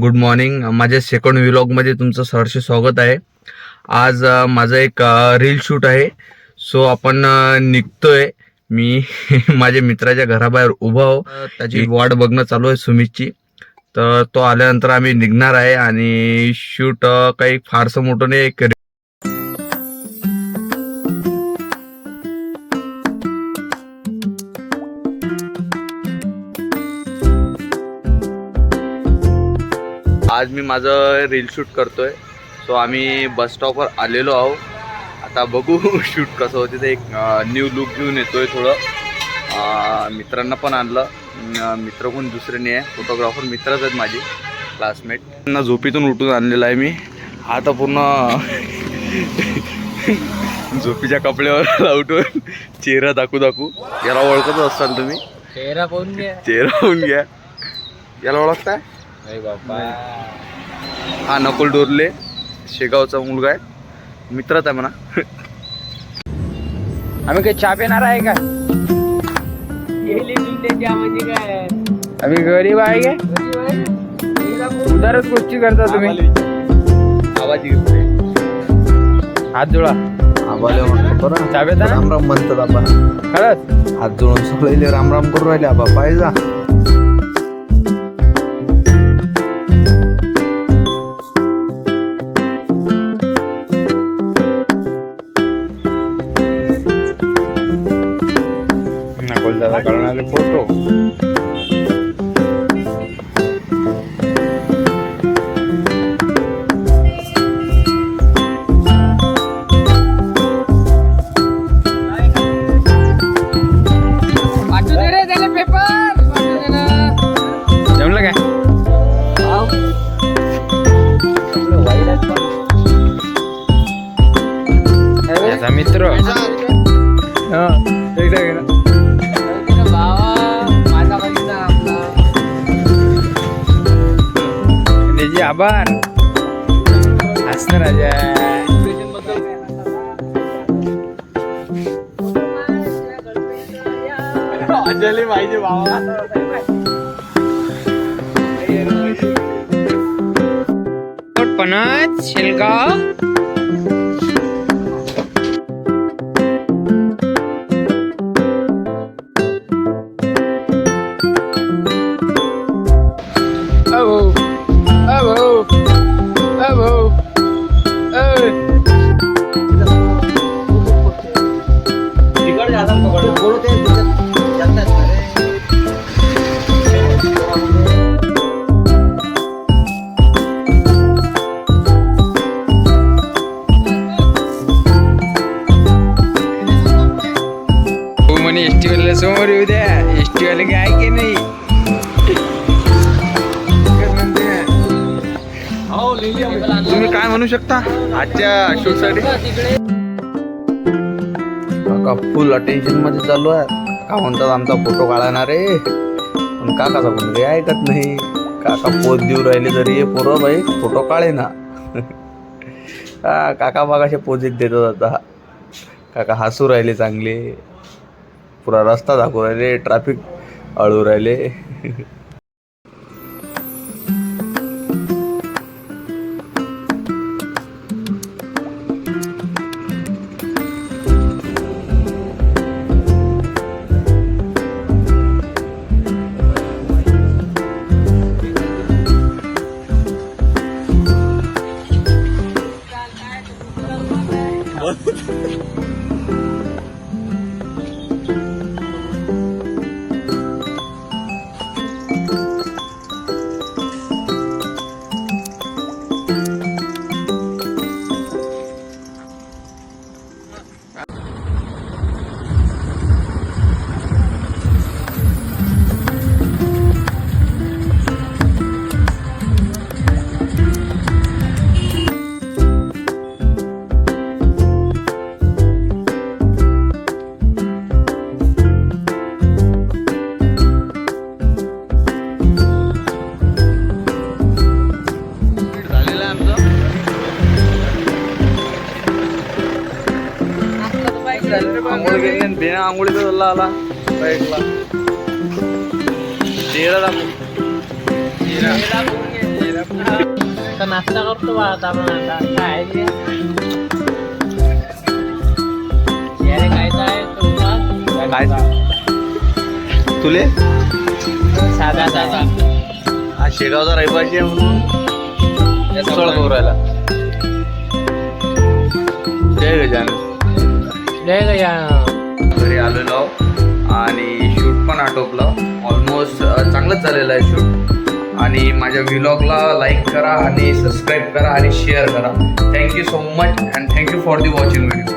Good morning. माझ्या second व्लॉगमध्ये तुमचं सहर्ष स्वागत आहे. आज माझं एक रील शूट आहे. सो आपण निघतोय. मी माझ्या मित्राच्या घराबाहेर उभा आहो. त्याची वाट बघणं चालू आहे सुमितची. तर तो आल्यानंतर आम्ही निघणार आहे आणि शूट काही फारसं मोठं नाही. एक आज मी माझं रील शूट करतोय. सो आम्ही बस स्टॉपवर आलेलो आहो. आता बघू शूट कसं होते. ते एक न्यू लुक घेऊन येतोय थोडं. मित्रांना पण आणलं. मित्र कोण दुसरे नाही आहे, फोटोग्राफर मित्रच आहेत माझी क्लासमेट. त्यांना झोपीतून उठून आणलेलं आहे मी. आता पूर्ण झोपीच्या कपड्यावर उठून चेहरा दाखवू याला ओळखतच असाल तुम्ही. चेहरा पाहून घ्या. याला ओळखताय? हा नकुल डोरले, शेगावचा मुलगा आहे, मित्रच आहे म्हणा. आम्ही काही चहा पिणार आहे का? आम्ही गरीब आहे का? उदारच गोष्टी करता तुम्ही. आवाज घेतले, हात जोडा. आबाले म्हणतो बरं. चहा पिता राम राम म्हणतात आपण. खरंच हात जोडून सगळे राम राम करून राहिले. आबा पाहिजे दादा काढून फोटो. जमलं काय? याचा मित्र आभार हसणार राजा. अंजली पाहिजे बाबा. पणच शेलगाव एसटी वाला समोर येऊ द्या. एसटी वाले काय की नाही. तुम्ही काय म्हणू शकता आजच्या शूट साठी? काका फुल अटेन्शन मध्ये चालू आहे. का म्हणतात आमचा फोटो काढणार आहे, पण काकाचा पण काही ऐकत नाही. काका पोज देऊ राहिले तरी पोरं बाई फोटो काढे ना. हा काका बागाशे पोज एक देतात. आता काका हसू राहिले चांगले. पुरा रस्ता दाखवू राहिले. ट्रॅफिक अळू राहिले. आंघोळ गेली बिना आंघोळीचा चालला आला बाईकला. चेहरा दाखवून आता नाश्ता करतो बा आता आपण आता काय आहे ते? यारे खायचं आहे तुमचा? काय तुले साधा साधा हा शेगावचा रहिवासी आहे म्हणून सळ करू राहिला. जय गजानन. लय गया घरी आलेलो आहो आणि शूट पण आटोपलं. ऑलमोस्ट चांगलंच झालेलं आहे शूट. आणि माझ्या व्लॉगला लाईक करा आणि सबस्क्राईब करा आणि शेअर करा. Thank you so much and thank you for the watching video.